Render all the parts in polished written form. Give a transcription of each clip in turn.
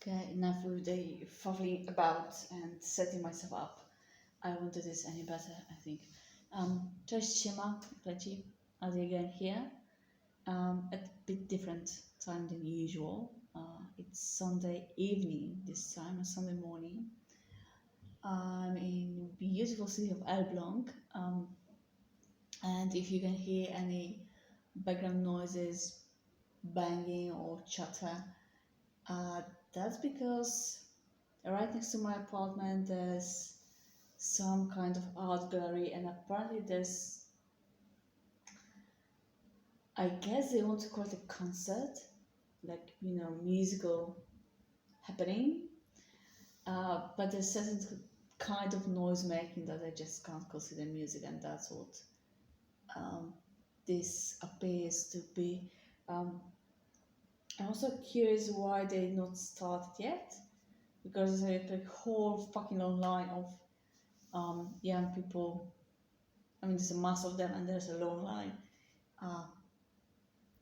Okay, enough with the fuffling about and setting myself up. I won't do this any better, I think. Cześć, siema, Pleci, Adi again here. At a bit different time than usual. It's Sunday evening this time, or Sunday morning. I'm in beautiful city of Elbląg. And if you can hear any background noises, banging or chatter, that's because right next to my apartment there's some kind of art gallery, and apparently there's, I guess they want to call it a concert, like musical happening. But there's certain kind of noise making that I just can't consider music, and that's what this appears to be. I'm also curious why they not started yet, because there's a whole fucking long line of young people. I mean, there's a mass of them, and there's a long line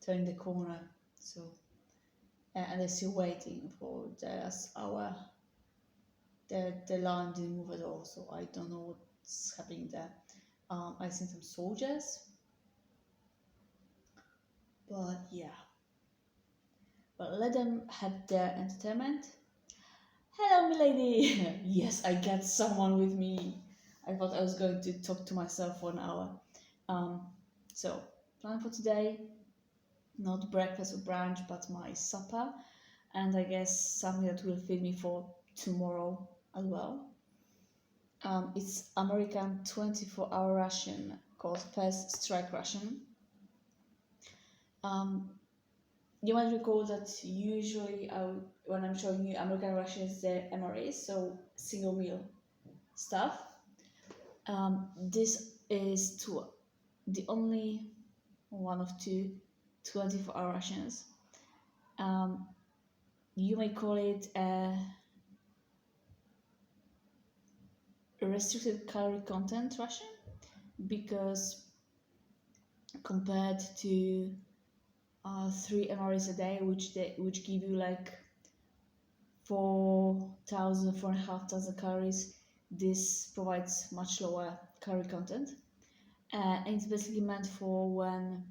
turning the corner. So, and they're still waiting for the line didn't move at all. So I don't know what's happening there. I seen some soldiers, but yeah. But let them have their entertainment. Hello, milady. Yes, I got someone with me. I thought I was going to talk to myself for an hour. So, plan for today, not breakfast or brunch, but my supper, and I guess something that will feed me for tomorrow as well. It's American 24-hour ration called First Strike ration. You might recall that usually when I'm showing you American rations, they're MREs, so single meal stuff. This is the only one of two 24-hour rations. You may call it a restricted calorie content ration, because compared to 3 MREs a day, which give you like 4,500 calories, this provides much lower calorie content, and it's basically meant for when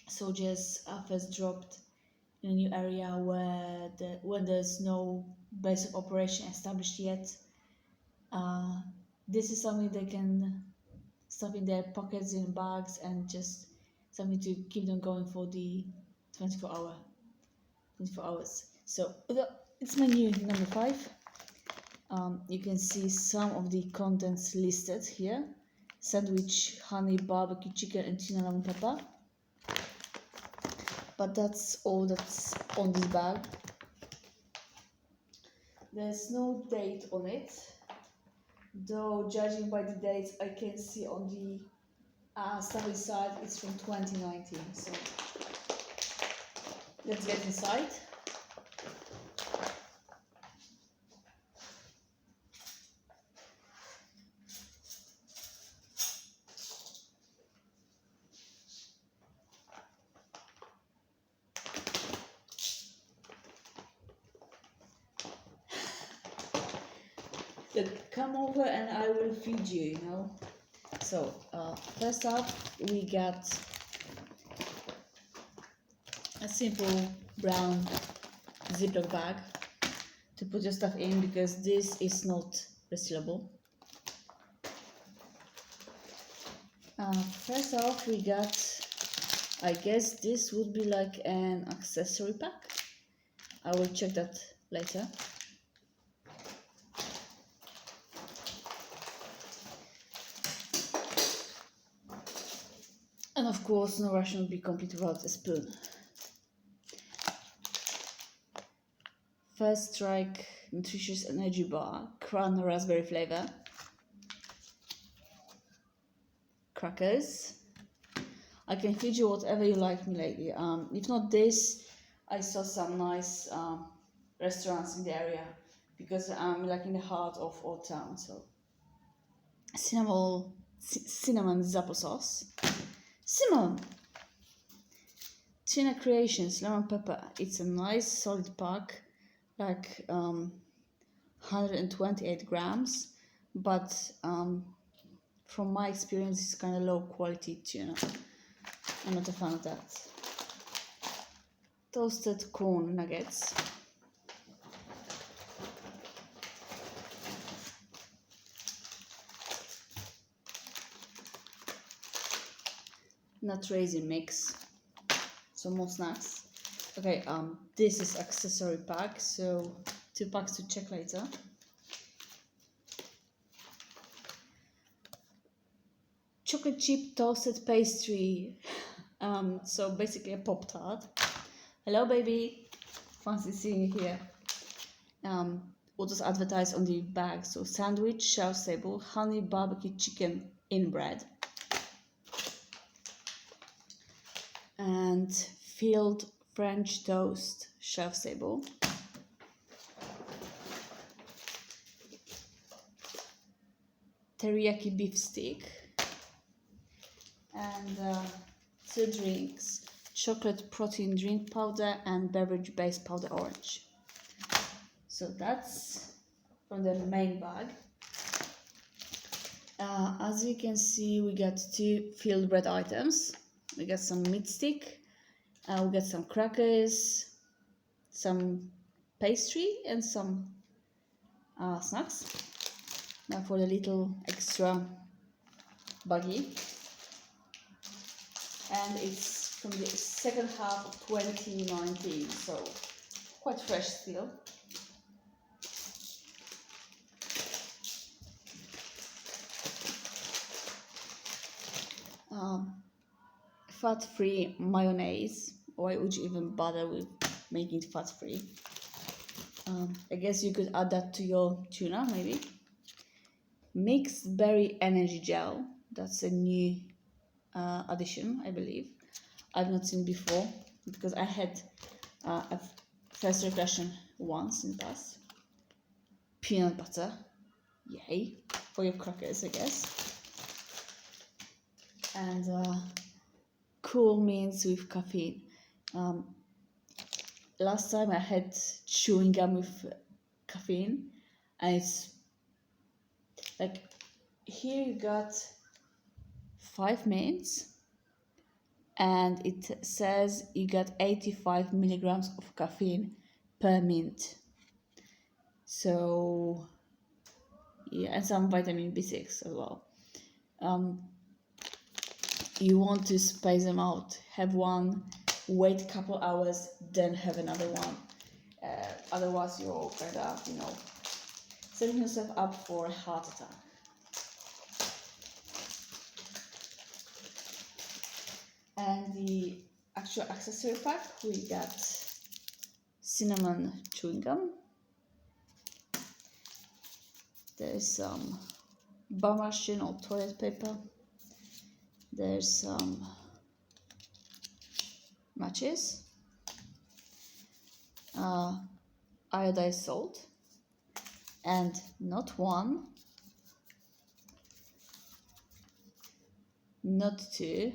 soldiers are first dropped in a new area when there's no base of operation established yet. This is something they can stuff in their pockets, in bags, and just something to keep them going for the 24 hours. So it's menu number 5. You can see some of the contents listed here: sandwich, honey, barbecue chicken, and tuna lemon pepper. But that's all that's on this bag. There's no date on it, though judging by the dates I can see on the stuff inside, it's from 2019. So let's get inside. Look, come over and I will feed you, So, first up, we got a simple brown Ziploc bag to put your stuff in, because this is not resealable. First off, we got, I guess this would be like an accessory pack. I will check that later. And of course, no ration would be complete without a spoon. First Strike nutritious energy bar, Crumb raspberry flavor. Crackers. I can feed you whatever you like, milady. If not this, I saw some nice restaurants in the area, because I'm like in the heart of Old Town. So cinnamon Zappo sauce. Cinnamon. Tuna Creations lemon pepper. It's a nice solid pack. like 128 grams, but from my experience, it's kind of low quality tuna. I'm not a fan of that. Toasted corn nuggets. Nut raisin mix. Some more snacks. Okay, this is accessory pack, so 2 packs to check later. Chocolate chip toasted pastry. So basically a Pop Tart. Hello, baby. Fancy seeing you here. What was advertised on the bag? So sandwich, shelf-stable, honey barbecue chicken in bread, and filled French toast, shelf-stable. Teriyaki beef stick, and 2 drinks, chocolate protein drink powder and beverage base powder orange. So that's from the main bag. As you can see, we got 2 filled bread items. We got some meat stick, we got some crackers, some pastry, and some snacks. Now for the little extra baggie. And it's from the second half of 2019, so quite fresh still. Fat-free mayonnaise. Why would you even bother with making it fat-free? I guess you could add that to your tuna, maybe. Mixed berry energy gel. That's a new addition, I believe. I've not seen before because I had a FSR Ration once in the past. Peanut butter. Yay. For your crackers, I guess. And cool means with caffeine. Last time I had chewing gum with caffeine, and it's like, here you got 5 minutes, and it says you got 85 milligrams of caffeine per mint. So yeah, and some vitamin B6 as well. You want to space them out. Have one, wait a couple hours, then have another one. Otherwise, you're kind of, setting yourself up for a heart attack. And the actual accessory pack, we got cinnamon chewing gum. There's some bar machine or toilet paper. There's some matches, iodized salt, and not 1, not 2,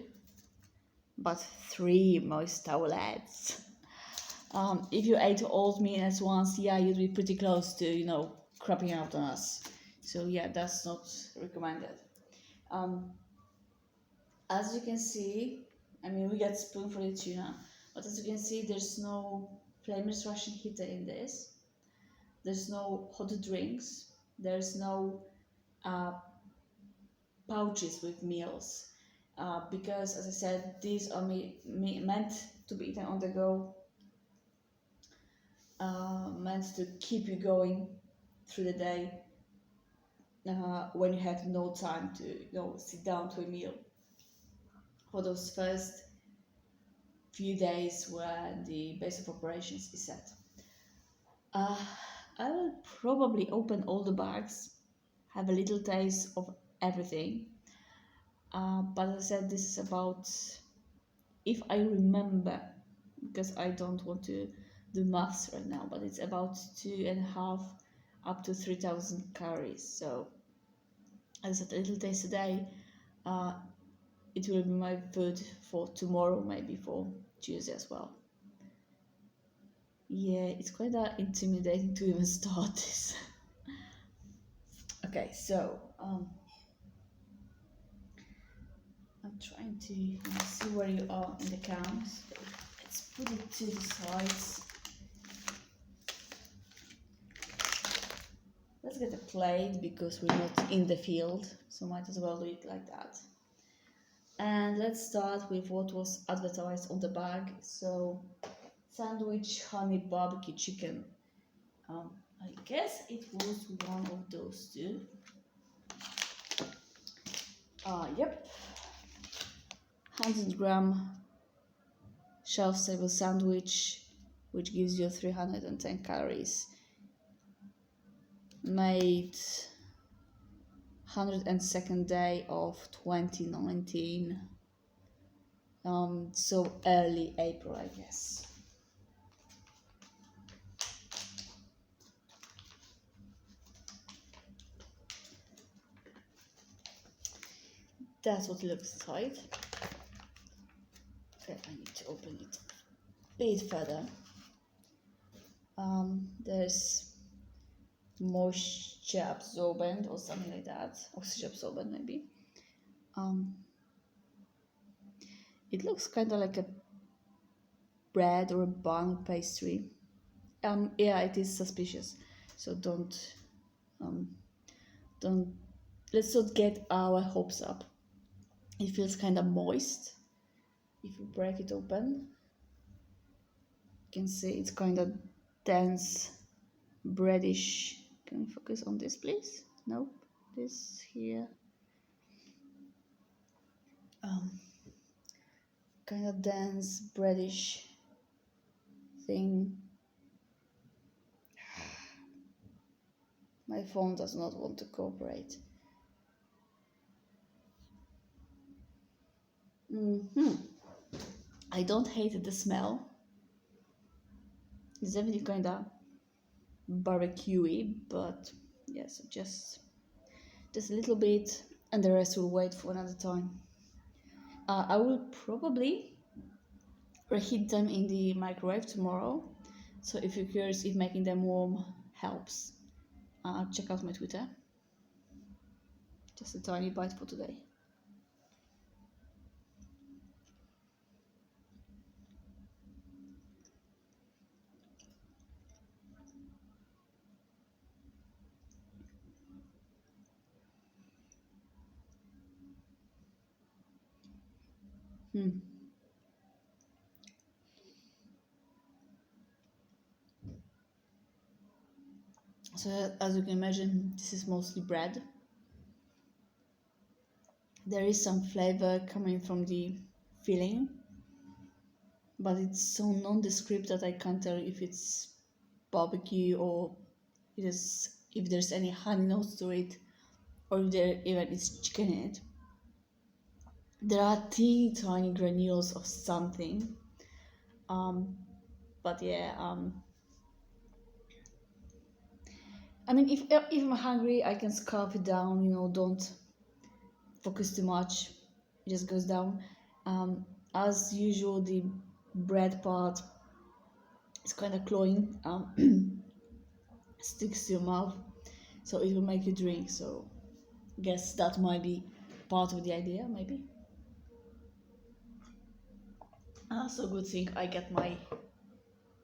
but 3 moist towelettes. If you ate all meat at once, yeah, you'd be pretty close to, crapping out on us. So yeah, that's not recommended. As you can see, we got spoon for the tuna, but as you can see, there's no flameless Russian heater in this. There's no hot drinks. There's no pouches with meals. Because, as I said, these are meant to be eaten on the go, meant to keep you going through the day when you have no time to sit down to a meal for those first few days where the base of operations is set. I will probably open all the bags, have a little taste of everything. But as I said, this is about, if I remember, because I don't want to do maths right now, but it's about 2.5 up to 3,000 calories. So as I said, a little taste a day. It will be my food for tomorrow, maybe for Tuesday as well. Yeah, it's quite intimidating to even start this. Okay, so I'm trying to see where you are in the count. Let's put it to the sides. Let's get a plate because we're not in the field, so might as well do it like that. And let's start with what was advertised on the bag. So, sandwich, honey, barbecue chicken. I guess it was one of those two. Yep. 100-gram shelf-stable sandwich, which gives you 310 calories. Made 102nd day of 2019. So early April, I guess. That's what it looks like. Okay, I need to open it a bit further. There's moisture absorbent or something like that, oxygen absorbent maybe. It looks kind of like a bread or a bun pastry. Yeah, it is suspicious, so don't let's not get our hopes up. It feels kind of moist. If you break it open, you can see it's kind of dense, breadish. Can you focus on this, please? Nope, this here. Kind of dense, breadish thing. My phone does not want to cooperate. I don't hate the smell. It's definitely kind of barbecuey, but yes, just a little bit, and the rest will wait for another time. I will probably reheat them in the microwave tomorrow. So if you're curious if making them warm helps, check out my Twitter. Just a tiny bite for today. So as you can imagine, this is mostly bread. There is some flavor coming from the filling, but it's so nondescript that I can't tell if it's barbecue or if there's any honey notes to it, or if there even is chicken in it. There are teeny tiny granules of something, but yeah. I mean, if I'm hungry, I can scarf it down. Don't focus too much; it just goes down. As usual, the bread part is kind of cloying, sticks to your mouth, so it will make you drink. So, guess that might be part of the idea, maybe. So good thing I get my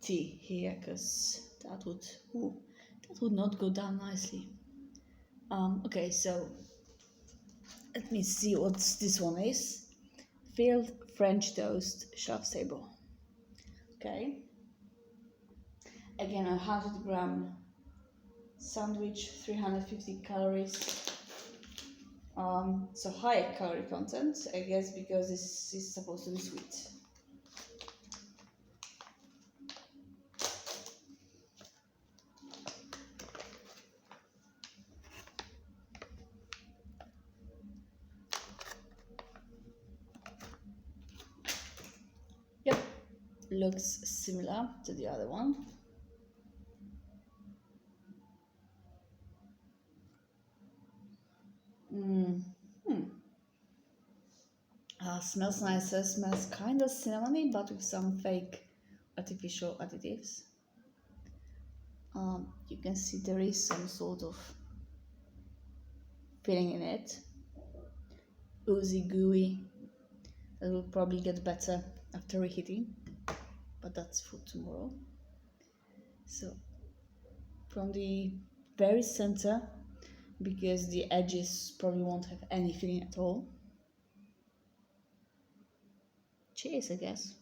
tea here, because that would not go down nicely. Okay, so let me see what this one is. Filled French toast shelf-stable. Okay. Again, a 100-gram sandwich, 350 calories. So high calorie content, I guess, because this is supposed to be sweet. Yep, looks similar to the other one. Smells nicer, smells kind of cinnamony, but with some fake artificial additives. You can see there is some sort of filling in it, oozy gooey. That will probably get better after reheating, but that's for tomorrow. So from the very center, because the edges probably won't have any filling at all. Cheese, I guess.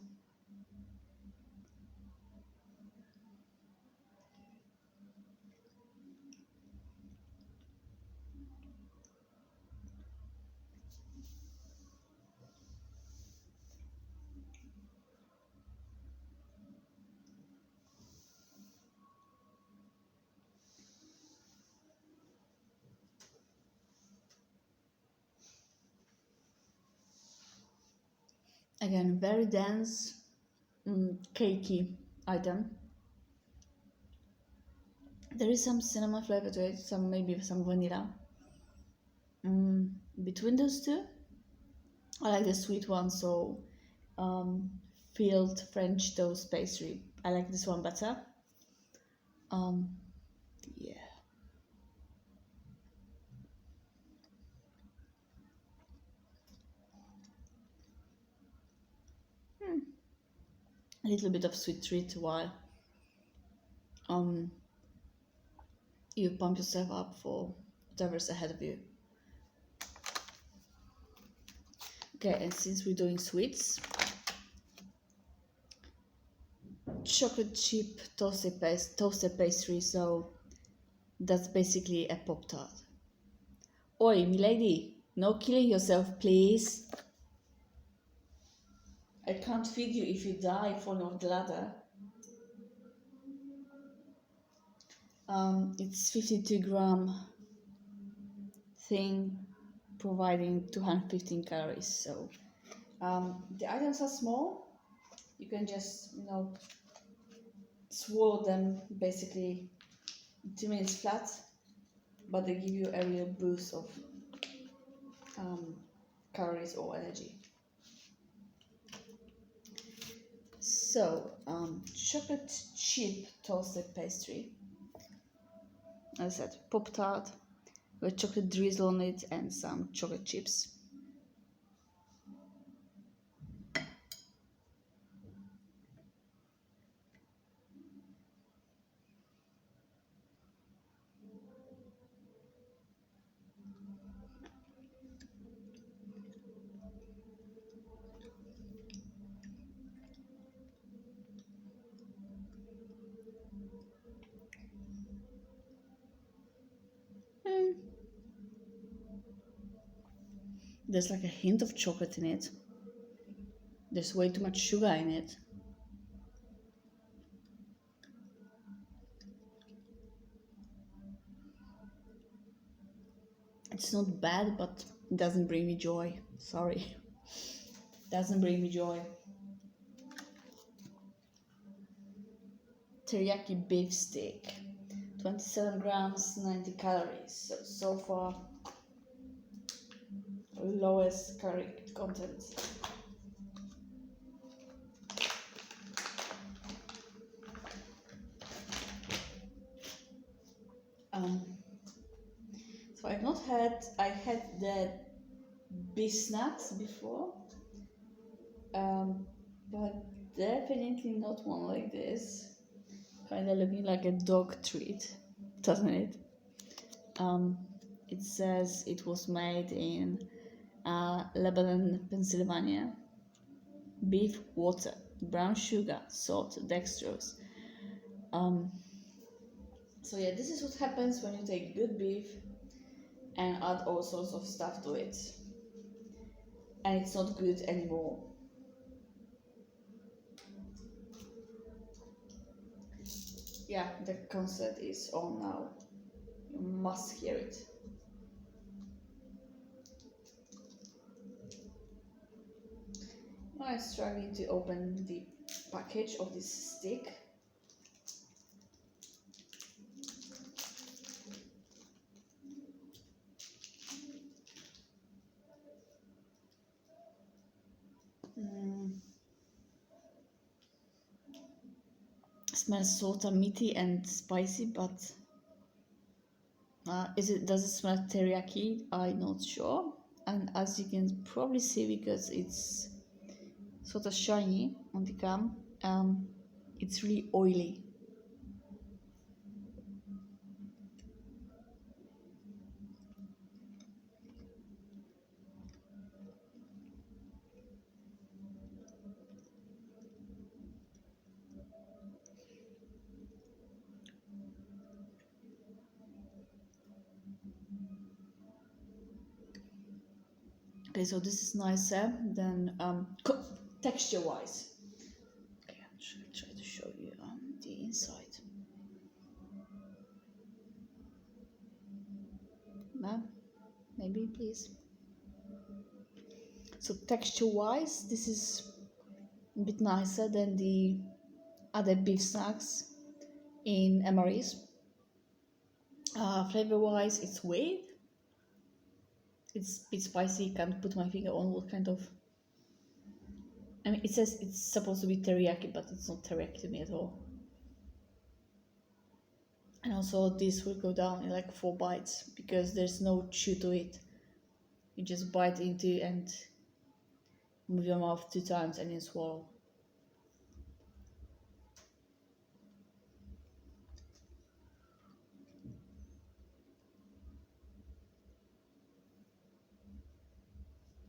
Again, very dense, cakey item. There is some cinnamon flavor to it, maybe some vanilla. Between those two, I like the sweet one, so filled French toast pastry. I like this one better. Yeah. A little bit of sweet treat while you pump yourself up for whatever's ahead of you. Okay, and since we're doing sweets, chocolate chip toasted pastry, so that's basically a Pop Tart. Oi, milady, no killing yourself, please. I can't feed you if you die falling off the ladder. It's 52-gram thing, providing 215 calories. So the items are small. You can just swallow them basically 2 minutes flat, but they give you a real boost of calories or energy. So chocolate chip toasted pastry. As I said, Pop Tart with chocolate drizzle on it and some chocolate chips. There's like a hint of chocolate in it. There's way too much sugar in it. It's not bad, but it doesn't bring me joy. Sorry. Doesn't bring me joy. Teriyaki beef stick. 27 grams, 90 calories. So far, lowest calorie content. So I had the beef snacks before, but definitely not one like this. Kind of looking like a dog treat, doesn't it? It says it was made in Lebanon, Pennsylvania. Beef, water, brown sugar, salt, dextrose. So yeah, this is what happens when you take good beef and add all sorts of stuff to it, and it's not good anymore. Yeah, the concert is on now. You must hear it. Now I'm struggling to open the package of this stick. smells sort of meaty and spicy, but does it smell teriyaki? I'm not sure. And as you can probably see, because it's sort of shiny on the cam, it's really oily. Okay, so this is nicer than texture wise. Okay, I'll try to show you the inside. No? Maybe, please. So texture wise, this is a bit nicer than the other beef snacks in MREs. Flavor wise, it's weird. It's a bit spicy. Can't put my finger on what kind of. I mean, it says it's supposed to be teriyaki, but it's not teriyaki to me at all. And also, this will go down in like 4 bites because there's no chew to it. You just bite into and move your mouth 2 times and then swallow.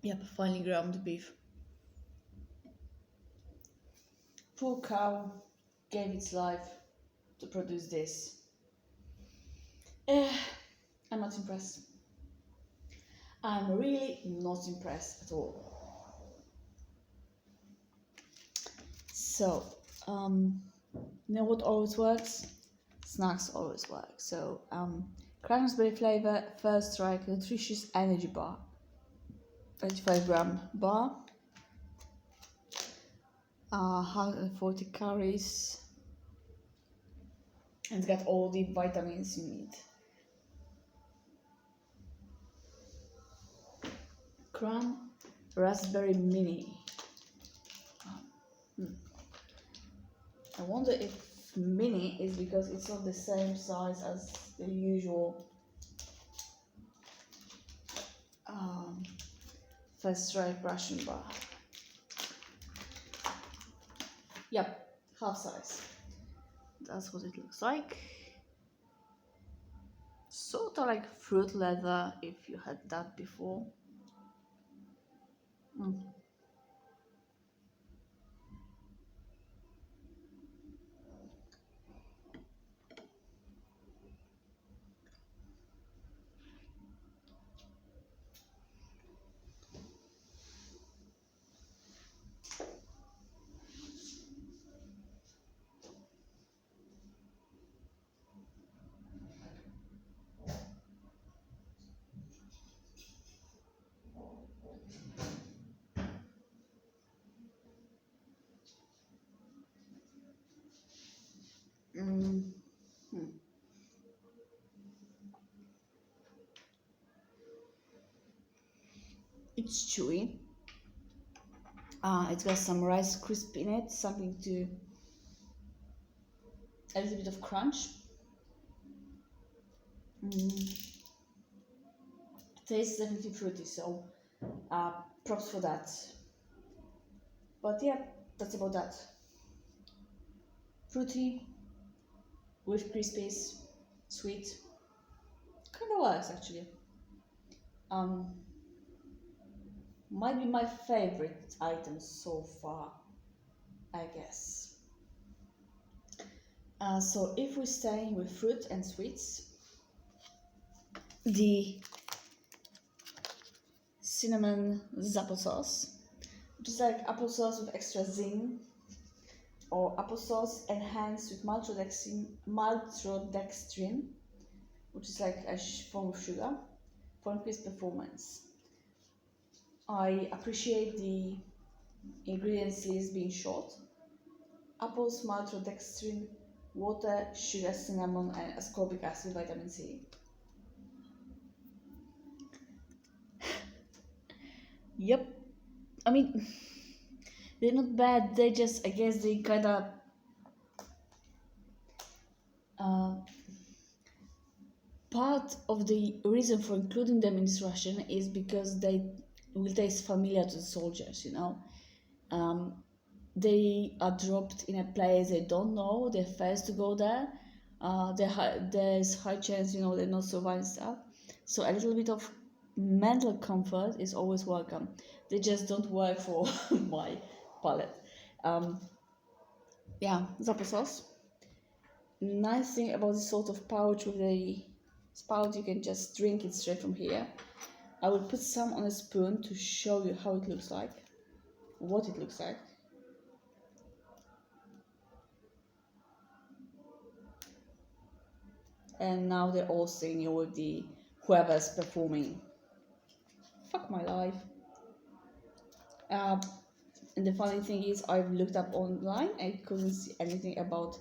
Yep, finally ground beef. Poor cow gave its life to produce this. I'm not impressed. I'm really not impressed at all. So, you know what always works? Snacks always work. So, cranberry flavor, first strike, nutritious energy bar, 25-gram bar, 140 calories, and it's got all the vitamins you need. Crumb raspberry mini. I wonder if mini is because it's not the same size as the usual first strike ration bar. Yep, half size. That's what it looks like. Sort of like fruit leather if you had that before. It's chewy. It's got some rice crisp in it, something to a little bit of crunch. Tastes definitely fruity, so props for that. But yeah, that's about that. Fruity with crispies, sweet. Kind of works actually. Might be my favorite item so far, I guess. So if we're staying with fruit and sweets, the cinnamon Zappo sauce, which is like applesauce with extra zing, or applesauce enhanced with maltodextrin, which is like a form of sugar, for increased performance. I appreciate the ingredients list being short. Apples, maltodextrin, water, sugar, cinnamon, and ascorbic acid, vitamin C. Yep. I mean, they're not bad. They just, I guess, they kind of Uh, Part of the reason for including them in this ration is because they will taste familiar to the soldiers, you know. Um, they are dropped in a place they don't know, they're first to go there. There's high chance, you know, they're not surviving stuff. So a little bit of mental comfort is always welcome. They just don't work for my palate. Um, yeah, Zappo sauce. Nice thing about this sort of pouch with a spout, you can just drink it straight from here. I will put some on a spoon to show you how it looks like, what it looks like. And now they're all singing with the whoever's performing. Fuck my life. Uh, and the funny thing is, I've looked up online. I couldn't see anything about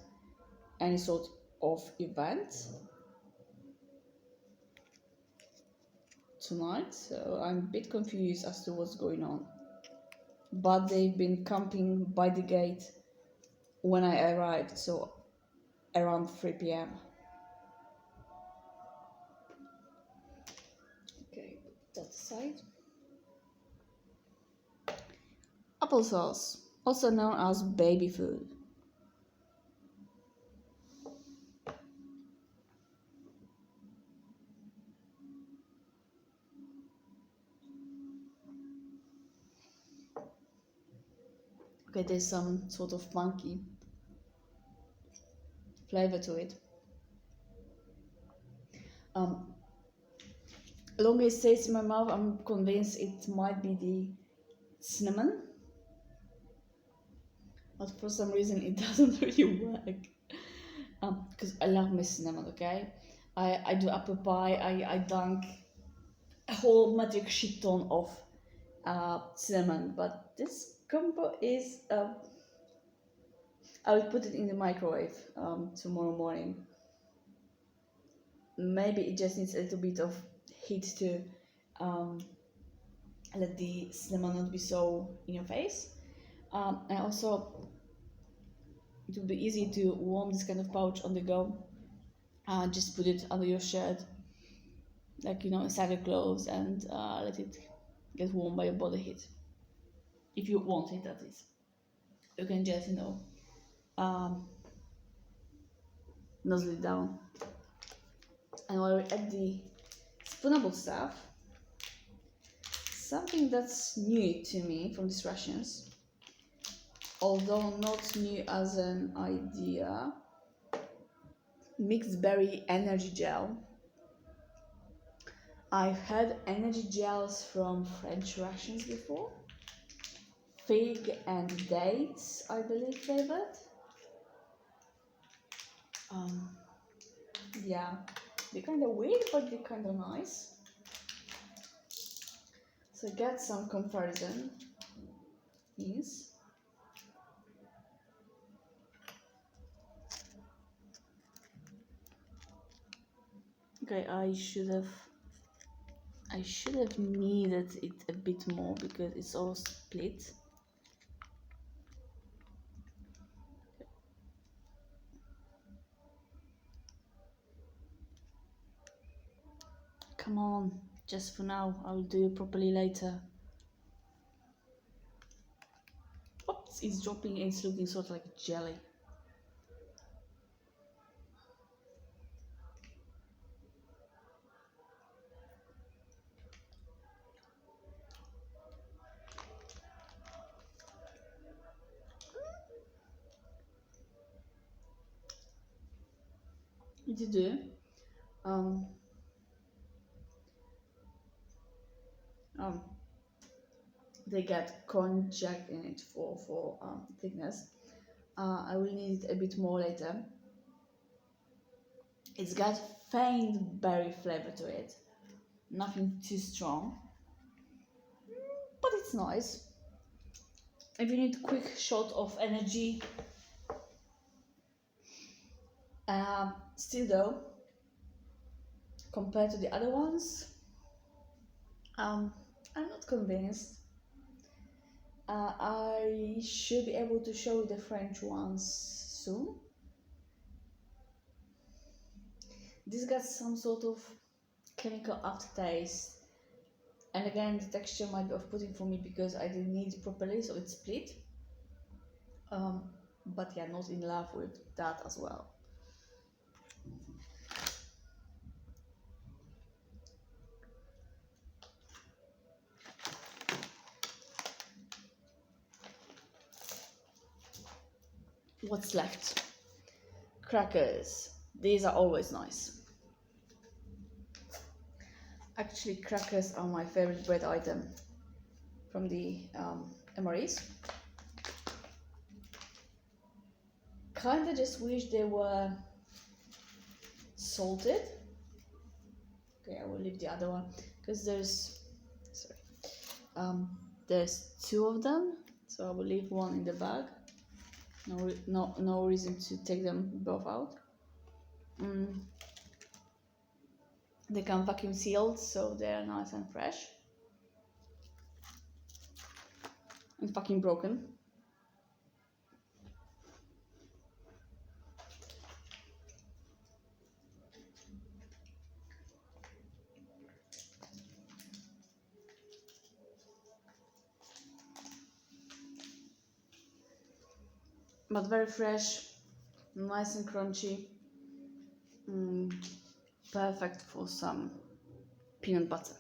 any sort of event tonight, so I'm a bit confused as to what's going on. But they've been camping by the gate when I arrived, so around 3 p.m. Okay, put that aside. Applesauce, also known as baby food. Okay, there's some sort of funky flavor to it. Um, Long as it stays in my mouth, I'm convinced it might be the cinnamon, but for some reason it doesn't really work. Because I love my cinnamon, okay? I do apple pie, I dunk a whole magic shit ton of cinnamon, but this combo is, I will put it in the microwave tomorrow morning. Maybe it just needs a little bit of heat to um, let the cinnamon not be so in your face. And also, it will be easy to warm this kind of pouch on the go. Just put it under your shirt, like you know, inside your clothes, and let it get warm by your body heat. If you want it, that is. You can just, you know, um, nozzle it down. And while we're at the spoonable stuff, something that's new to me from these rations, although not new as an idea, mixed berry energy gel. I've had energy gels from French rations before. Fig and dates, I believe flavored. Um, yeah, they're kind of weird, but they're kind of nice. So get some comparison is. Okay, I should have kneaded it a bit more because it's all split. Come on, just for now, I'll do it properly later. Oops, it's dropping and it's looking sort of like jelly. What you do? Um, um, they get konjac in it for thickness. I will need it a bit more later. It's got faint berry flavor to it, nothing too strong, but it's nice. If you need a quick shot of energy, still though, compared to the other ones, I'm not convinced. I should be able to show you the French ones soon. This got some sort of chemical aftertaste, and again the texture might be off-putting for me because I didn't knead it properly, so it's split. But yeah, not in love with that as well. What's left? Crackers. These are always nice. Actually, crackers are my favorite bread item from the MREs. Kinda just wish they were salted. Okay, I will leave the other one because there's two of them, so I will leave one in the bag. No reason to take them both out. They come vacuum sealed, so they're nice and fresh. And fucking broken. But very fresh, nice and crunchy. Perfect for some peanut butter.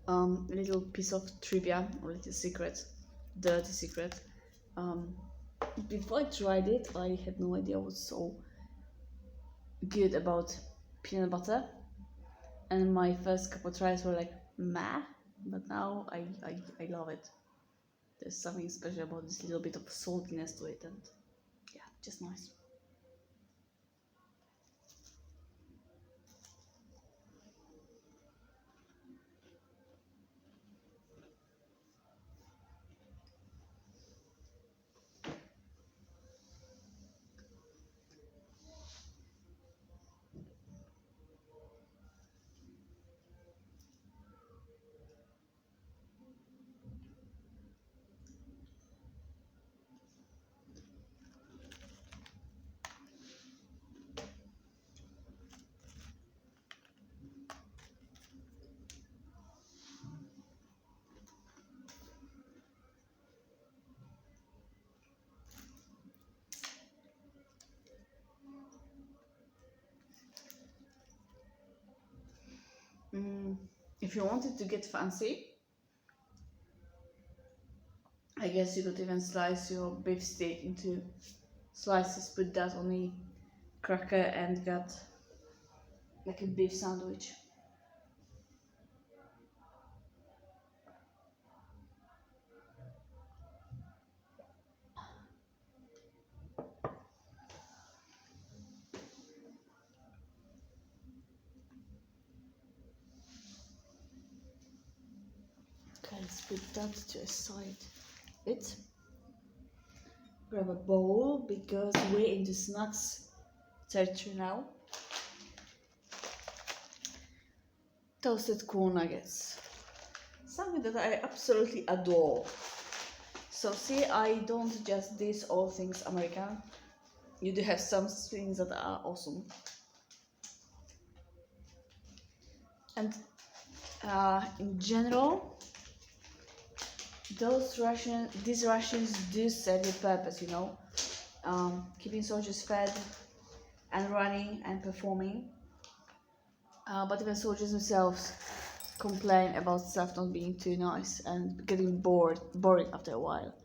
A little piece of trivia, or little secret, dirty secret. Before I tried it, I had no idea what's so good about peanut butter, and my first couple tries were like meh, but now I love it. There's something special about this little bit of saltiness to it, and yeah, just nice. If you wanted to get fancy, I guess you could even slice your beef steak into slices, put that on the cracker, and get like a beef sandwich. Okay, let's put that to a side. Grab a bowl because we're into snacks territory now. Toasted corn nuggets, something that I absolutely adore. So see, I don't just diss all things American. You do have some things that are awesome. And in general, these rations do serve a purpose, keeping soldiers fed and running and performing. But even soldiers themselves complain about stuff not being too nice and getting boring after a while.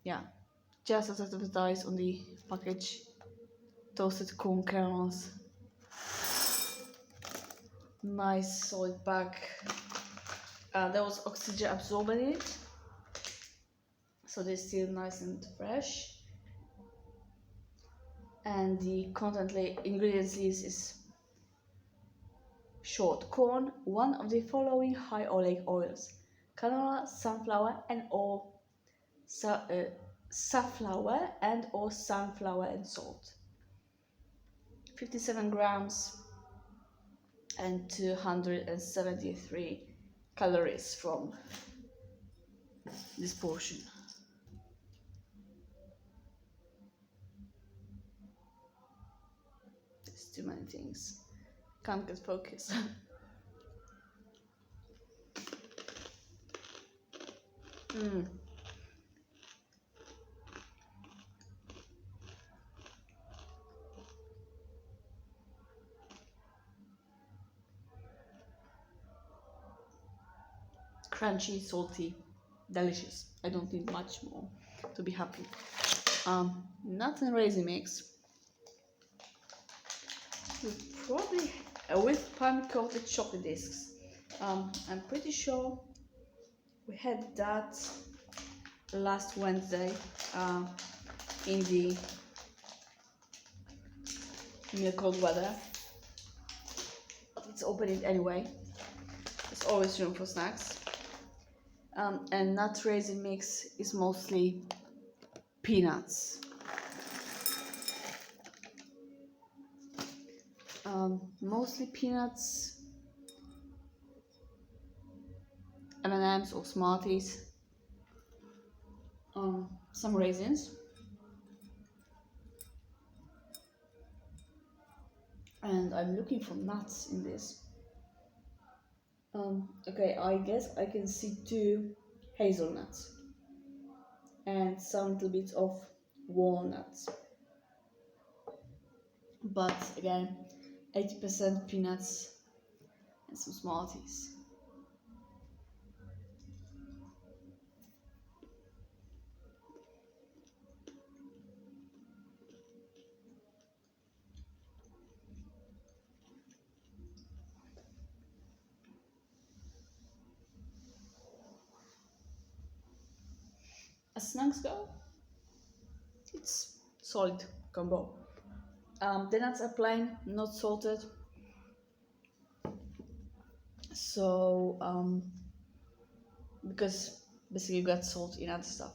Yeah, just as advertised on the package, toasted corn kernels. Nice solid pack. There was oxygen absorbent in it, so they're still nice and fresh. And the ingredients list is Short corn, one of the following high oleic oils: canola, sunflower, and or safflower and or sunflower and salt. 57 grams and 273 calories from this portion. There's too many things. Can't get focused. Crunchy, salty, delicious. I don't need much more to be happy. Nut and raisin mix. Probably with pan-coated chocolate discs. I'm pretty sure we had that last Wednesday in the cold weather. Let's open it anyway. There's always room for snacks. And nut raisin mix is mostly peanuts. Mostly peanuts, M&Ms or Smarties, some raisins, and I'm looking for nuts in this. Okay, I guess I can see 2 hazelnuts and some little bits of walnuts, but again 80% peanuts and some Smarties. As snacks go, it's solid combo. The nuts are plain, not salted, so because basically you got salt in other stuff.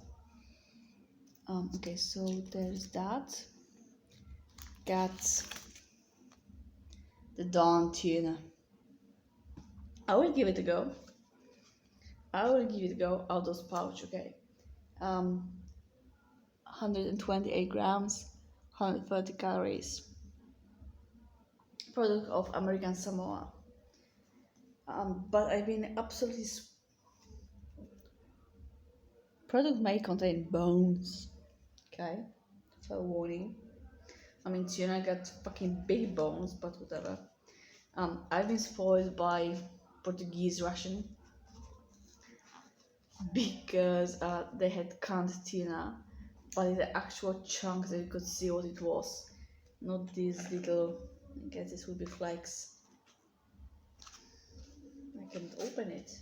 Okay, so there's that. Got the Dawntina. I will give it a go. Out of pouch, okay. 128 grams, 130 calories. Product of American Samoa. But I've been absolutely. Product may contain bones. Okay, so warning. I mean, tuna got fucking big bones, but whatever. I've been spoiled by Portuguese Ration because they had canned tuna, but in the actual chunk that you could see what it was, not these little. I guess this would be flakes. I can't open it.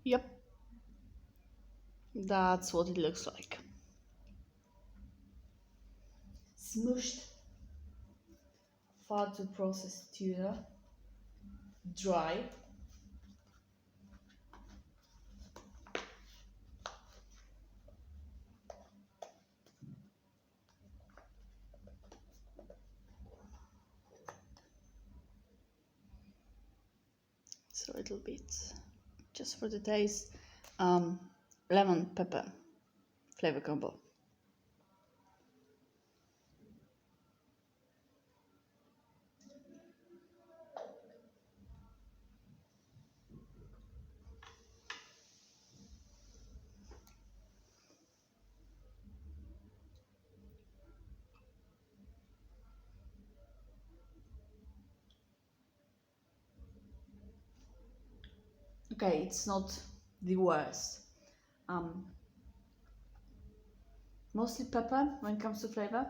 Yep, that's what it looks like. Smooshed, far too processed tuna, dry. So a little bit, just for the taste, lemon pepper flavor combo. okay, it's not the worst. Mostly pepper when it comes to flavor.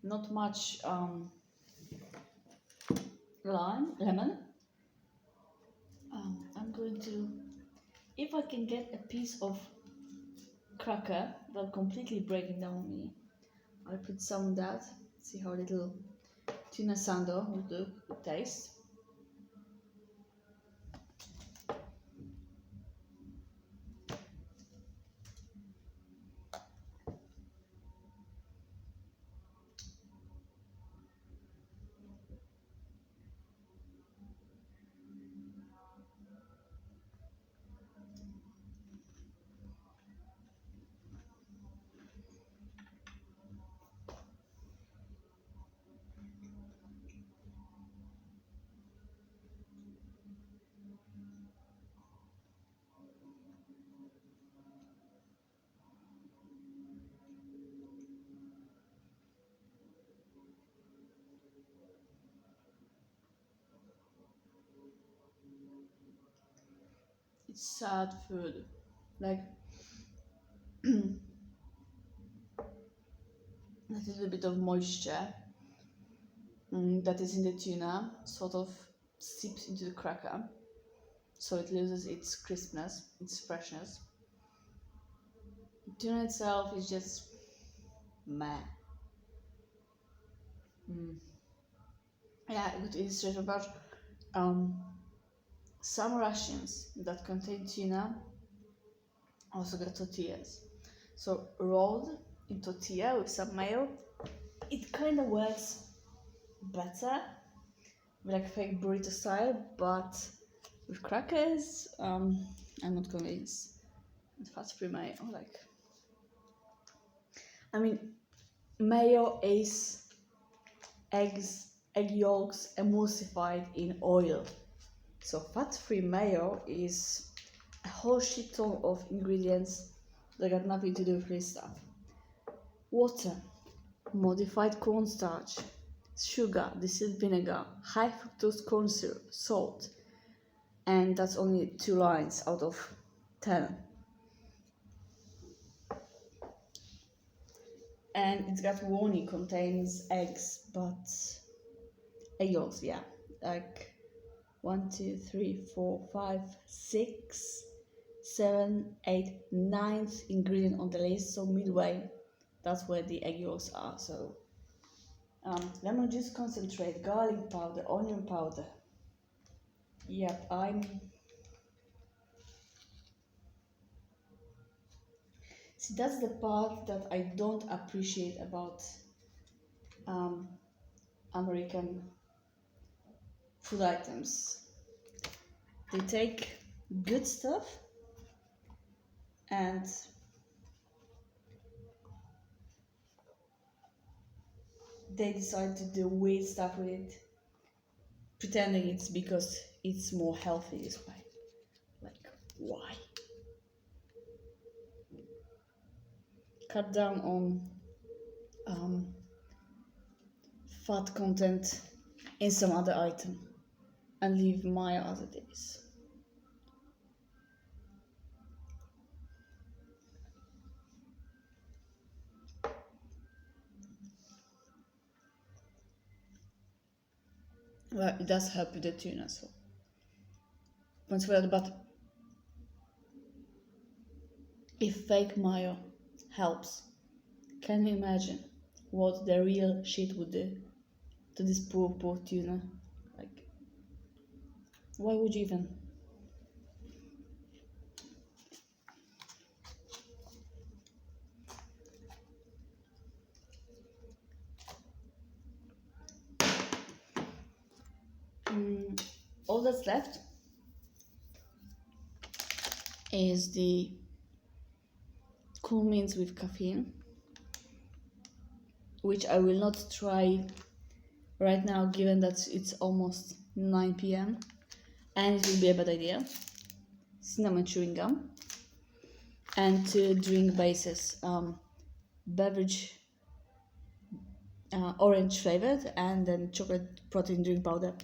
Not much lemon. I'm going to, if I can get a piece of cracker without completely breaking down on me, I'll put some of that. See how little Tuna Sando would taste. It's sad food, like a little bit of moisture that is in the tuna sort of seeps into the cracker, so it loses its crispness, its freshness. The tuna itself is just meh. Yeah, a good illustration about some rations that contain tuna also got tortillas. So rolled in tortilla with some mayo, it kind of works better, like fake burrito style, but with crackers, I'm not convinced. And fat-free mayo, like, I mean, mayo is egg yolks emulsified in oil. So fat-free mayo is a whole shit ton of ingredients that got nothing to do with this stuff. Water, modified cornstarch, sugar, distilled vinegar, high fructose corn syrup, salt, and that's only 2 lines out of 10. And it's got warning, contains eggs, but egg yolks, yeah, like 1, 2, 3, 4, 5, 6, 7, 8, 9th ingredient on the list, so midway, that's where the egg yolks are. So lemon juice concentrate, garlic powder, onion powder. Yep, see, that's the part that I don't appreciate about American food items. They take good stuff and they decide to do weird stuff with it, pretending it's because it's more healthy this way. Like, why? Cut down on fat content in some other item and leave Mayo as it is. Well, it does help with the tuna, so points for that. But if fake mayo helps, can you imagine what the real shit would do to this poor tuna? Like, why would you even? All that's left is the cool mints with caffeine, which I will not try right now given that it's almost 9 p.m. and it will be a bad idea. Cinnamon chewing gum and 2 drink bases, beverage orange flavored and then chocolate protein drink powder.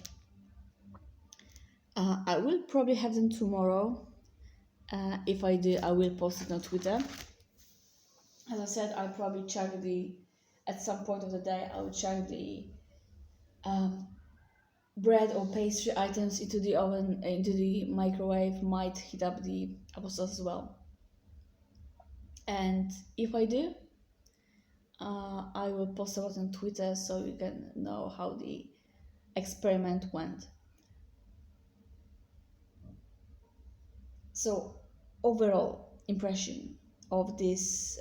I will probably have them tomorrow. If I do, I will post it on Twitter. As I said, I'll probably check at some point of the day, I will check the um, bread or pastry items into the oven, into the microwave, might heat up the applesauce as well. And if I do, I will post about it on Twitter so you can know how the experiment went. So, overall impression of this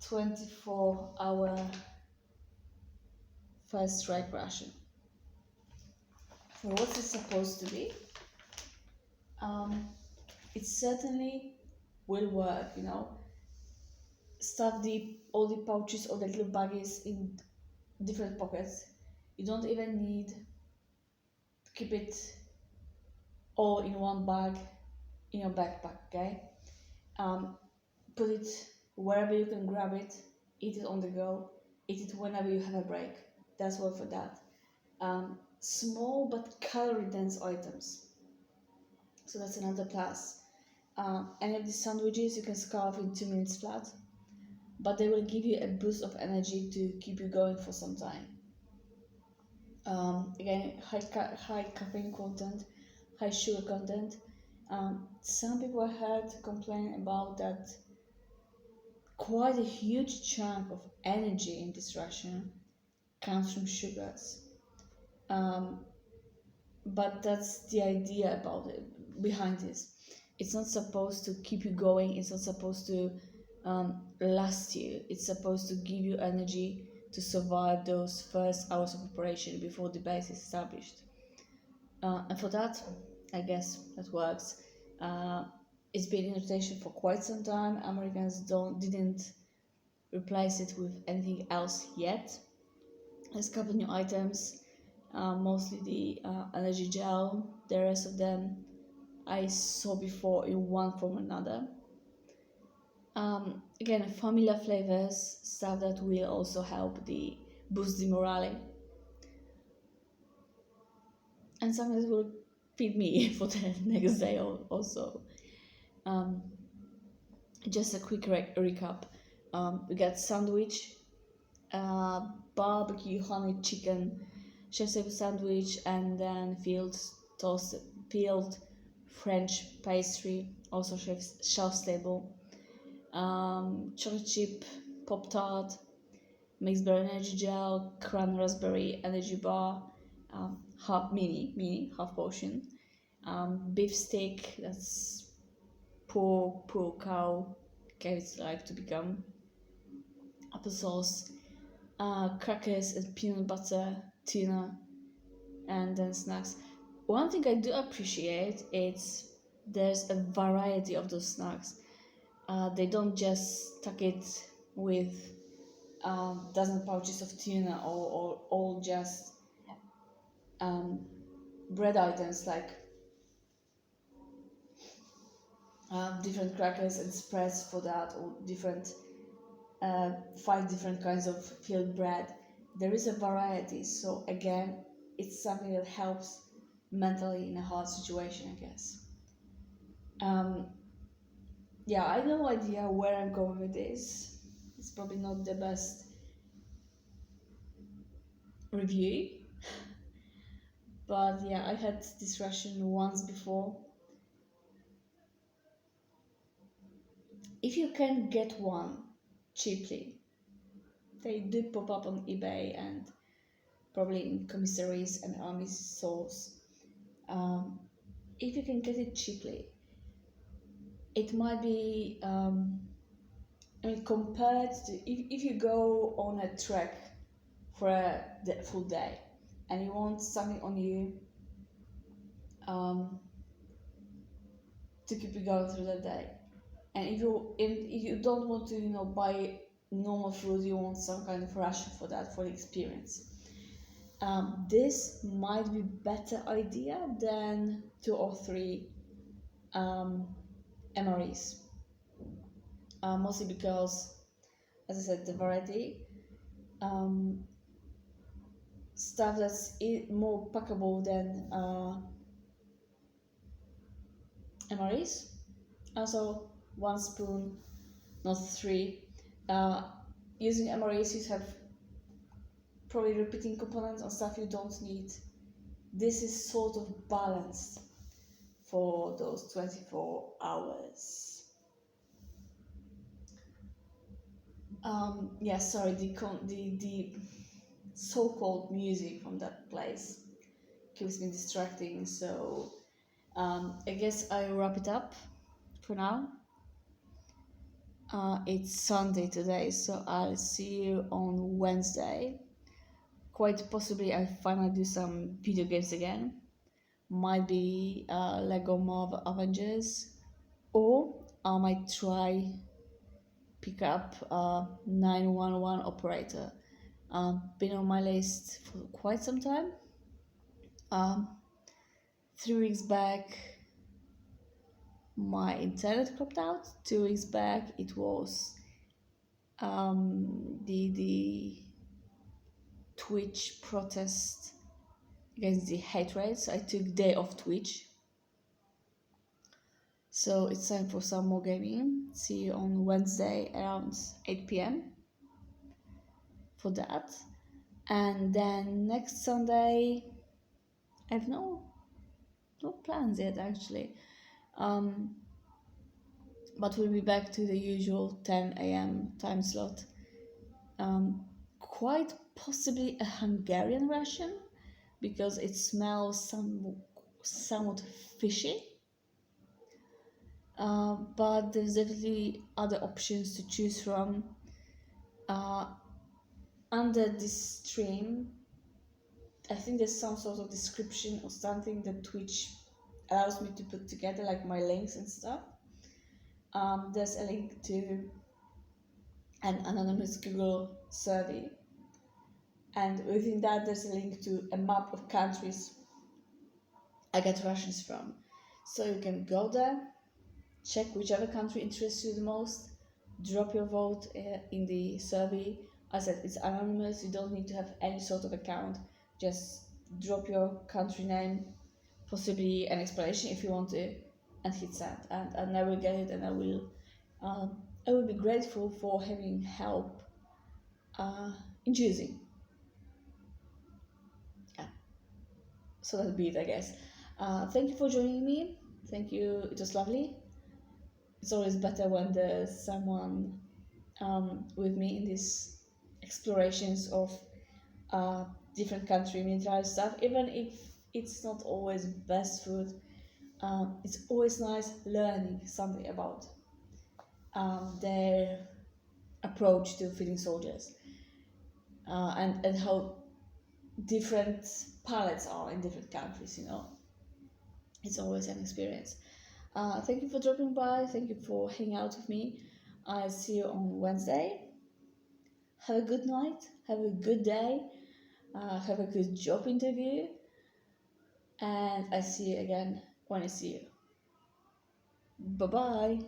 24-hour first strike ration. For what it's supposed to be, um, it certainly will work, Stuff all the pouches or the little baggies in different pockets. You don't even need to keep it all in one bag in your backpack, okay? Um, Put it wherever you can grab it, eat it on the go, eat it whenever you have a break. That's all for that. Small but calorie dense items. So that's another plus. Any of these sandwiches you can scarf in 2 minutes flat, but they will give you a boost of energy to keep you going for some time. Again, high caffeine content, high sugar content. Some people I heard complain about that quite a huge chunk of energy in this ration comes from sugars. Um, but that's the idea about it behind this. It's not supposed to keep you going. It's not supposed to last you. It's supposed to give you energy to survive those first hours of operation before the base is established. And for that, I guess that works. Uh, it's been in rotation for quite some time. Americans didn't replace it with anything else yet. There's a couple new items, mostly the energy gel. The rest of them I saw before in one form or another. Again, familiar flavors, stuff that will also help boost the morale, and something that will feed me for the next day also. Um, just a quick recap. We got sandwich, barbecue honey chicken, chef's table sandwich, and then peeled French pastry, also shelf stable. Chocolate chip pop tart, mixed berry energy gel, Crumb raspberry energy bar, half half portion, beef steak, that's poor cow, it's like to become, applesauce, crackers and peanut butter, tuna, and then snacks. One thing I do appreciate is there's a variety of those snacks. They don't just tuck it with dozen pouches of tuna or all just bread items like different crackers and spreads for that, or different 5 different kinds of filled bread. There is a variety, so again, it's something that helps mentally in a hard situation, I guess. Yeah, I have no idea where I'm going with this. It's probably not the best review, but yeah, I had this ration once before. If you can get one cheaply, they do pop up on eBay and probably in commissaries and army stores. If you can get it cheaply, it might be, compared to if you go on a trek for a full day and you want something on you to keep you going through the day, and if you don't want to buy normal food, you want some kind of ration for that, for the experience. This might be better idea than 2 or 3 MREs, mostly because, as I said, the variety, stuff that's more packable than MREs. Also, 1 spoon, not 3. Using MREs, you have probably repeating components and stuff you don't need. This is sort of balanced for those 24 hours. Yeah, sorry, the so-called music from that place keeps me distracting, so I guess I'll wrap it up for now. It's Sunday today, so I'll see you on Wednesday. Quite possibly I finally do some video games again. Might be Lego Marvel Avengers, or I might try pick up 911 operator. Been on my list for quite some time. 3 weeks back, my internet cropped out. 2 weeks back, it was the Twitch protest against the hate rates. I took day off Twitch. So it's time for some more gaming. See you on Wednesday around 8 p.m. for that. And then next Sunday, I have no plans yet actually. But we'll be back to the usual 10 a.m. time slot. Quite possibly a Hungarian ration because it smells somewhat fishy. But there's definitely other options to choose from. Under this stream, I think there's some sort of description or something that Twitch allows me to put together, like my links and stuff. There's a link to an anonymous Google survey, and within that there's a link to a map of countries I get rations from. So you can go there, check whichever country interests you the most, drop your vote in the survey. As I said, it's anonymous, you don't need to have any sort of account, just drop your country name, possibly an explanation if you want to, and hit send, and I will get it, and I will be grateful for having help in choosing. Yeah, so that'll be it, I guess. Thank you for joining me. Thank you, it was lovely. It's always better when there's someone with me in these explorations of different country military stuff, even if it's not always best food. It's always nice learning something about their approach to feeding soldiers and how different palates are in different countries, It's always an experience. Thank you for dropping by. Thank you for hanging out with me. I'll see you on Wednesday. Have a good night. Have a good day. Have a good job interview. And I see you again when I see you. Bye-bye.